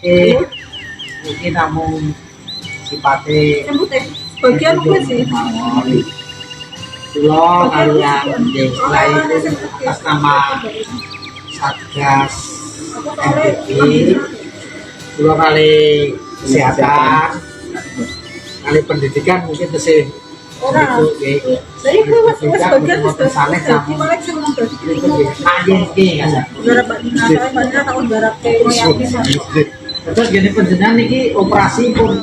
ini namun sifatnya bagian gue sih. Pulau kalian selain atas nama Satgas MPP, pulau kali kesehatan, kali pendidikan mungkin masih orang. Jadi gue masih bagian saleh sama terus gini penjenengan ini operasi pun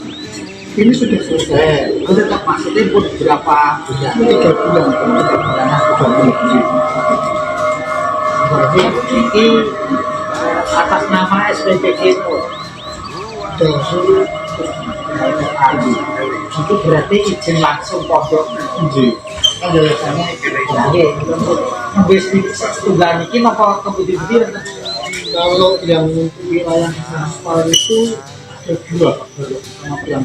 ini sudah selesai. Itu tetap maksudnya pun berapa bulan? 3 bulan. Berarti ini atas nama SPPG itu itu berarti izin langsung pondok. Kan biasanya tunggal ini apa kemudian kalau yang untuk wilayah aspal itu ada 2 yang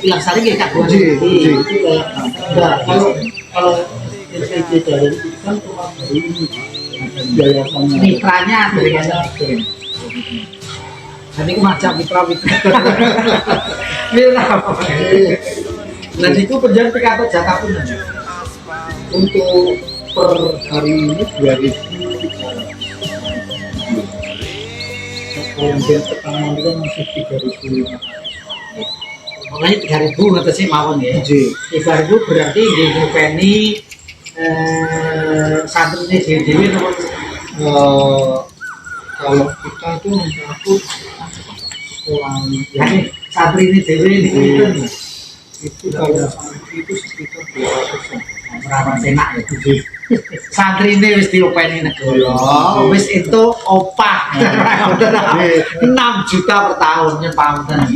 yang saling ya kak kalau LPG dari itu kan cuma dari ini yayasannya mitranya dari nanti macam mitra apa nah itu penjualan PKT jatah pun untuk per hari ini 2000 kemudian pertama itu kan masih 3.500 makanya 3.000 ngerti sih mawon ya 3.000 berarti di Nupeni santri ini dewi kalau kita itu aku selama ya nih santri ini dewi ini itu kalau santri itu sekitar 200 berapa senak ya santri ini wis diopeni negara wis itu opah 6 juta per tahunnya pamunten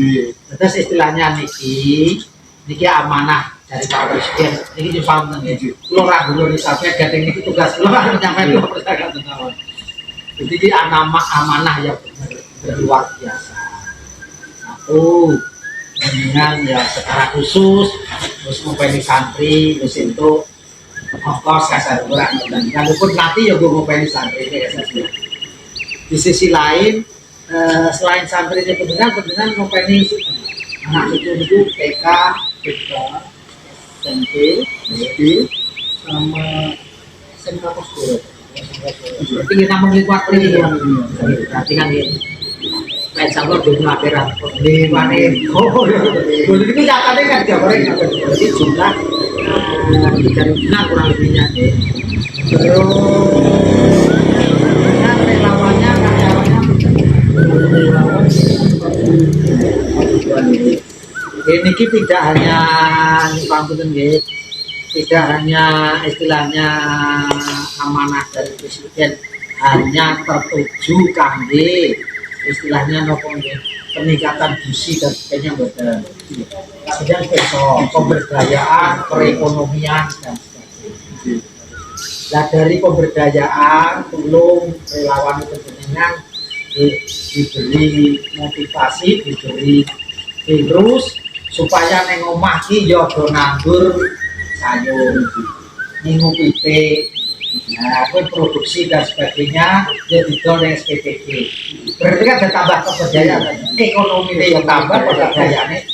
terus istilahnya niki amanah dari Pak Presiden niki pamunten ya kula ra guru sampai gading niki tugas kula menyampaikan percakapan jadi ini amanah yang luar biasa satu dengan ya secara khusus terus ngopeni santri terus itu ongkos kasar kurang dan kalaupun nanti ya gue ngopeni santri ini di sisi lain selain santri ini pendengar ngopeni anak itu TK, SMP, SD sama SMK Poskoro berarti kita mengikuti perlindungan berarti kan ini lain sama jumlah akhirat di mana jadi itu catanya kan tiap orang jadi jumlah 3.000 kurang lebihnya terus relawannya karyawannya ini tidak hanya pamputan tidak hanya istilahnya amanah dari presiden hanya tertuju kangge istilahnya peningkatan gizi dan sebagainya betul. Sedang pemberdayaan perekonomian dan sebagainya. Nah dari pemberdayaan belum relawan kepentingan diberi motivasi, diberi terus supaya neng omah ki yo do nandur sayur, ningu pitik. Nah, produksi dan sebagainya dia didol dengan SPPG. Berarti kan ada tambah keberdayaan, ekonomi dia tambah keberdayaannya.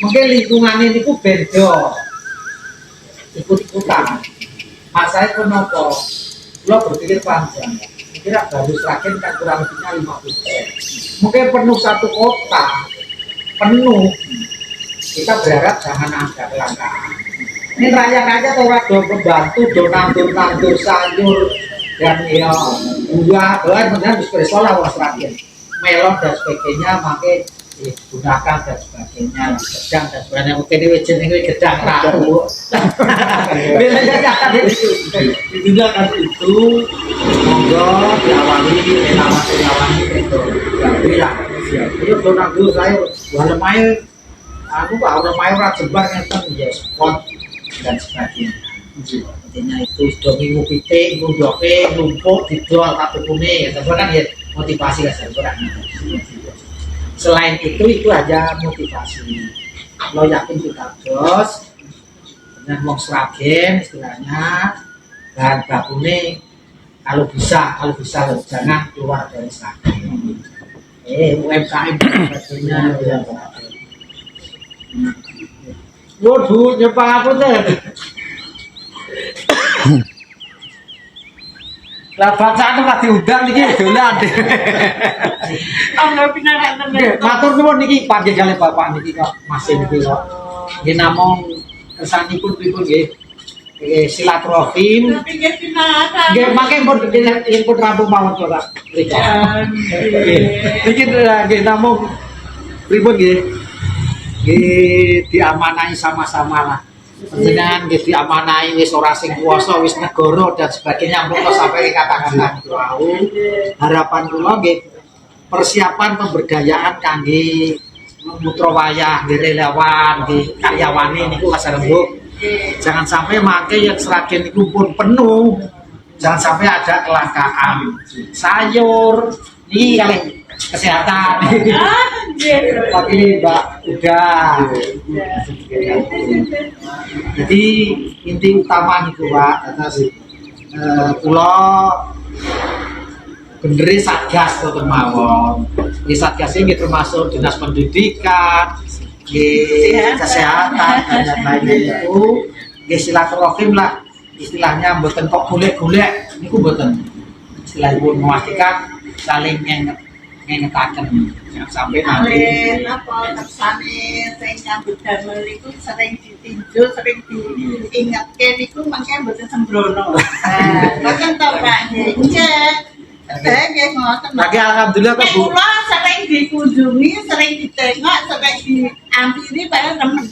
Mungkin lingkungan ini ku beda, ikut-ikutan. Masanya kenapa? Lo berpikir panjang. Kira baru terakhir kan kurang lebihnya 50%. Mungkin penuh satu kota, penuh. Kita berharap jangan ada kelangkaan. Ini rakyat-rakyat orang membantu donatur sayur dan ya buah benar bisa bersolah was rakyat melon dan sebagainya pakai digunakan dan sebagainya gedang dan sebagainya mungkin ini jenis gedang ragu biasanya akan digunakan itu monggo diawali relawan itu bilang itu donatur sayur buah lemai aku pak lemai orang sebar ngeten ya spot dan sebagainya. Intinya itu sudah minggu pitik, ngundoke, numpuk, dijual kartu kuning, ya kan ya motivasi lah saya. Selain itu aja motivasi. Lo yakin kita jos dengan mau seragen istilahnya dan bakune kalau bisa loh, jangan keluar dari seragen. UMKM sebagainya. Waduh, nyepang apa tuh? Lah bacaan ora diundang niki dolan. Angga pinarak Nggih, matur nuwun niki panggih kali Bapak niki kok masih niki kok. Nggih namung kersanipun pripun nggih? Nggih silaturahim. tapi nggih pinarak. Nggih mangke pun rampung mawon ora. Niki nggih namung pripun nggih? Nggih diamanahi sama-sama lah. Panjenengan nggih diamanahi wis ora sing kuwasa wis negara dan sebagainya monggo sampai kata-kata wau. Harapan kula nggih persiapan pemberdayaan kangge putra wayah nggih relawan nggih karyawane niku kasarembuk. Jangan sampai mangke yang Sragen niku pun penuh. Jangan sampai ada kelangkaan sayur iki kali kesehatan. Tapi Mbak udah. Jadi inti utama niku Pak atas kula bener Satgas to mawon. Di Satgas ini termasuk Dinas Pendidikan, kesehatan dan lain-lain itu nggih silaturahim lah istilahnya mboten kok golek-golek niku mboten. Istilahipun memastikan saling ngengetaken jangan sampai nanti apa kersane sing nyambut damel iku sering ditinjau, sering diingatke niku mangke mboten sembrono. Mboten to Pak nggih. Saya nggih ngoten. lagi alhamdulillah kok Bu. Kula sering dikunjungi, sering ditengok, sering diampiri padahal temen.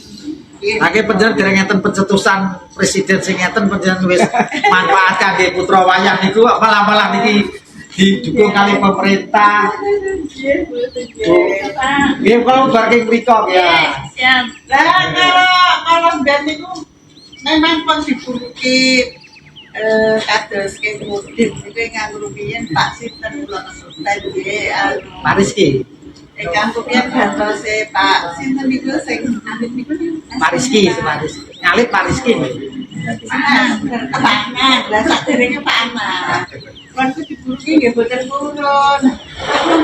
Lagi panjenengan dereng ngeten pencetusan presiden sing ngeten panjenengan wis manfaat kangge putra wayah niku malah niki didukung kali pemerintah. Nggih kalau barking mriko ya. Lah kalau ben niku memang pun dibuluki kados ke mudik niku nganggo rupiah Pak Sinten kula kesulitan nggih Pak Rizky. nganggo rupiah gantose Pak Sinten niku sing alit niku Pak Rizky, ngalit Pak Rizky. Pak Anak, lah saderenge Pak Anak. Kon ku dibuluki nggih boten purun.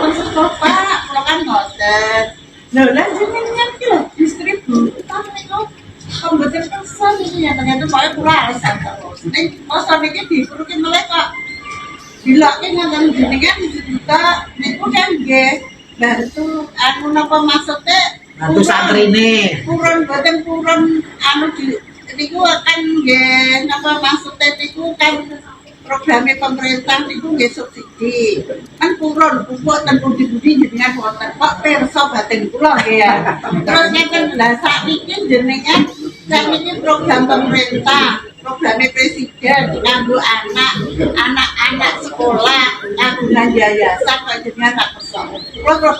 Pun sekolah Pak, kula kan ngoten. Lho lah jenengan ki lho distributor niku komputer pesan ini ya ternyata saya kurang terus. Nih, masa mikir disuruhin mereka. Bila ini yang jenengan juga, niku kan nggih bantu anu napa maksudnya Bantu santri ini. boten purun anu di niku akan nggih napa maksudnya niku kan programnya pemerintah niku nggih subsidi. Kan purun pupuk ten budi-budi jenengan wonten kok pirsa batin kula nggih ya. Terus ngeten lha sakniki jenengan sakniki program pemerintah, programnya presiden kanggo anak-anak sekolah kanggo yayasan kok jenengan tak kersa. Kula terus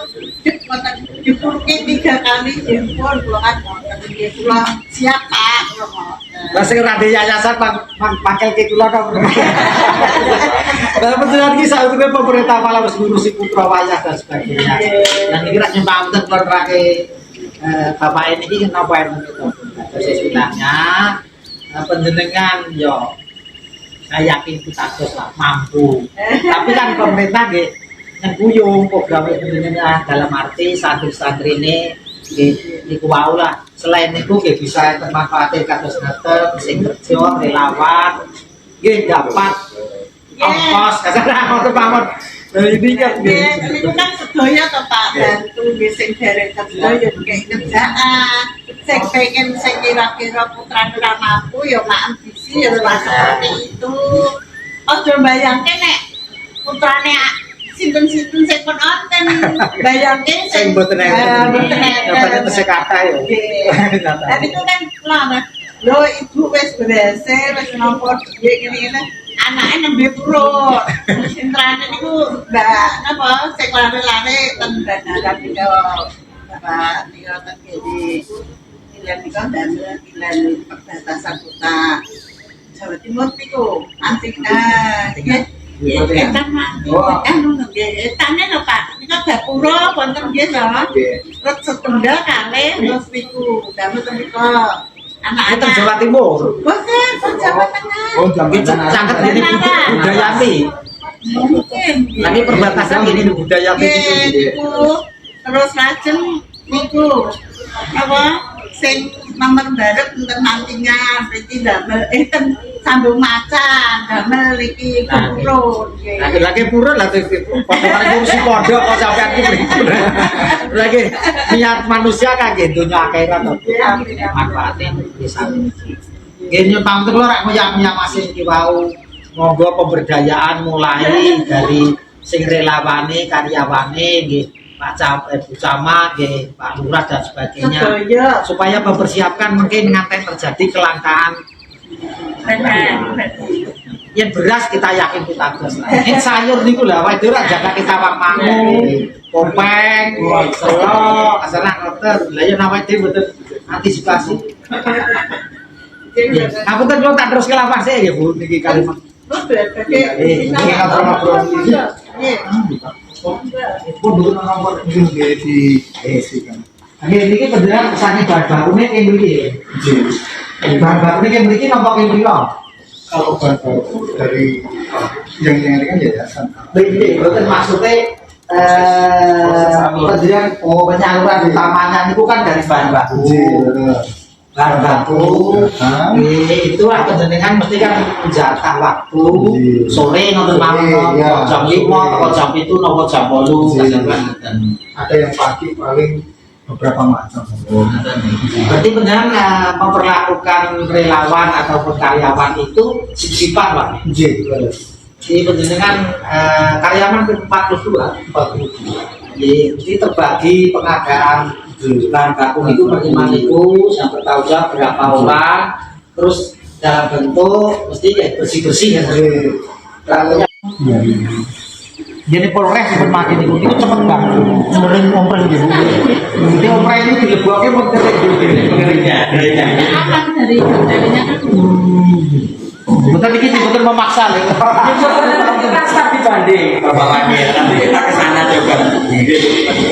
dipurki 3 kali jempol kula kan wonten nggih kula siap Pak kula ngoten. Lah sing rade yayasan pakai ke kula kok. Lah panjenengan iki sautune pemerintah malah wis ngurusi putra wayah dan sebagainya. Dan iki rak nyempamten kula nerake bapak ini iki napa en gitu. Terus istilahnya panjenengan yo saya yakin kita terus lah mampu. Tapi kan pemerintah nggih nyengkuyung program panjenengan dalam arti santri-santri ini niku wau lah. Selain itu nggih bisa termanfaatkan kados ngaten sing kerja relawan nggih dapat ongkos kadang mawon. Ini kan Niku kan sedaya to Pak bantu nggih sing derek sedaya kayak kerjaan. Sing pengen sing kira-kira putrane ora mampu ya mak ambisi ya ora seperti itu. Aja bayangke nek putrane sinten-sinten sing kon onten bayangke sing mboten enten kata ya. Dan itu kan lama. Lo ibu wis berhasil wis nampa dhuwit ngene-ngene anake nembe purun. Sintrane niku Mbak napa sing lare-lare ten bandara niku Bapak niku ten kene. Kilen niku damel kilen perbatasan kota Jawa Timur niku antik nggih. Etan mak, anu nggih, etane lho Pak. Niku gapura wonten nggih lho. Terus setunggal kalih terus niku damel niku anak-anak Jawa Timur. boten Jawa Tengah. Oh, Jawa Tengah. Cangket ini Budayanti. Mungkin. Lagi perbatasan gini budaya Nggih, niku terus lajeng niku apa sing nomor barep enten nantinya berarti damel ten sambung macan damel iki purun nggih. Lagi purun lah potongan kursi pondok kok sampean iki mriku. Lagi niat manusia kangge donya akhirat to. Manfaate bisa. Nggih nyumpang kula rek ngoyak-ngoyak masih iki wau. Monggo pemberdayaan mulai dari sing relawane, karyawane nggih Pak Bu Camat nggih Pak Lurah dan sebagainya. Supaya mempersiapkan mungkin ngantek terjadi kelangkaan yang beras kita yakin kita terus lah. Ini sayur niku lah, wae ora jaga kita wang mangu, kopeng, selo, asana ngoten. Lah ya nawa dhewe mboten antisipasi. Ngapunten kula tak terus ke lapas ya Bu niki kalimat. Nggih. Pun dulu nomor ini di kan. Nggih niki beneran kesane bahan bakune kene mriki. Nggih. Bahan bakune kene mriki napa kene mriki? Kalau bahan baku dari yang ini kan yayasan. Nggih, betul maksudnya pendidikan penyaluran utamanya itu kan dari bahan baku. Bahan baku itu penjenengan mesti kan jatah waktu sore nonton malam jam 5 atau jam itu nopo jam 8 ada yang pagi paling beberapa macam. berarti benar memperlakukan relawan atau karyawan itu sip-sipan Pak. Di penjenengan karyawan ke 42 jadi terbagi pengadaan bahan baku itu bagaimana yang bertanggung jawab berapa orang terus dalam bentuk mesti ya bersih-bersih ya jadi Polres bermakin itu cepet banget sering ompres gitu jadi ompres itu dileboknya mau pengeringnya Akan darinya betul ini betul memaksa nih Kita dibanding bawaannya nanti kita kesana juga.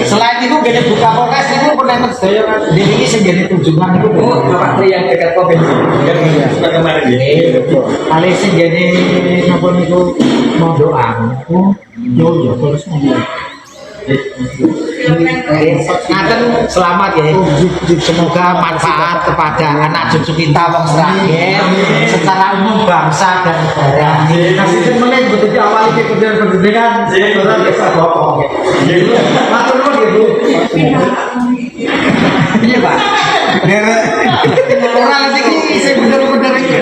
selain itu gede buka Polres itu pernah sedaya jadi ini segede tujuan itu Bapak Tri yang dekat kopi yang kemarin ya. kali segede apa itu mau doa yo terus ngaten selamat ya semoga manfaat kepada anak cucu kita wong Sragen secara umum bangsa dan negara kasih meneh betul diawali ke pendidikan ora bisa bokong matur nuwun ya Bu iya Pak ora lagi iki sing bener-bener iki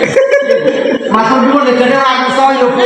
matur nuwun negara ora iso yo Bu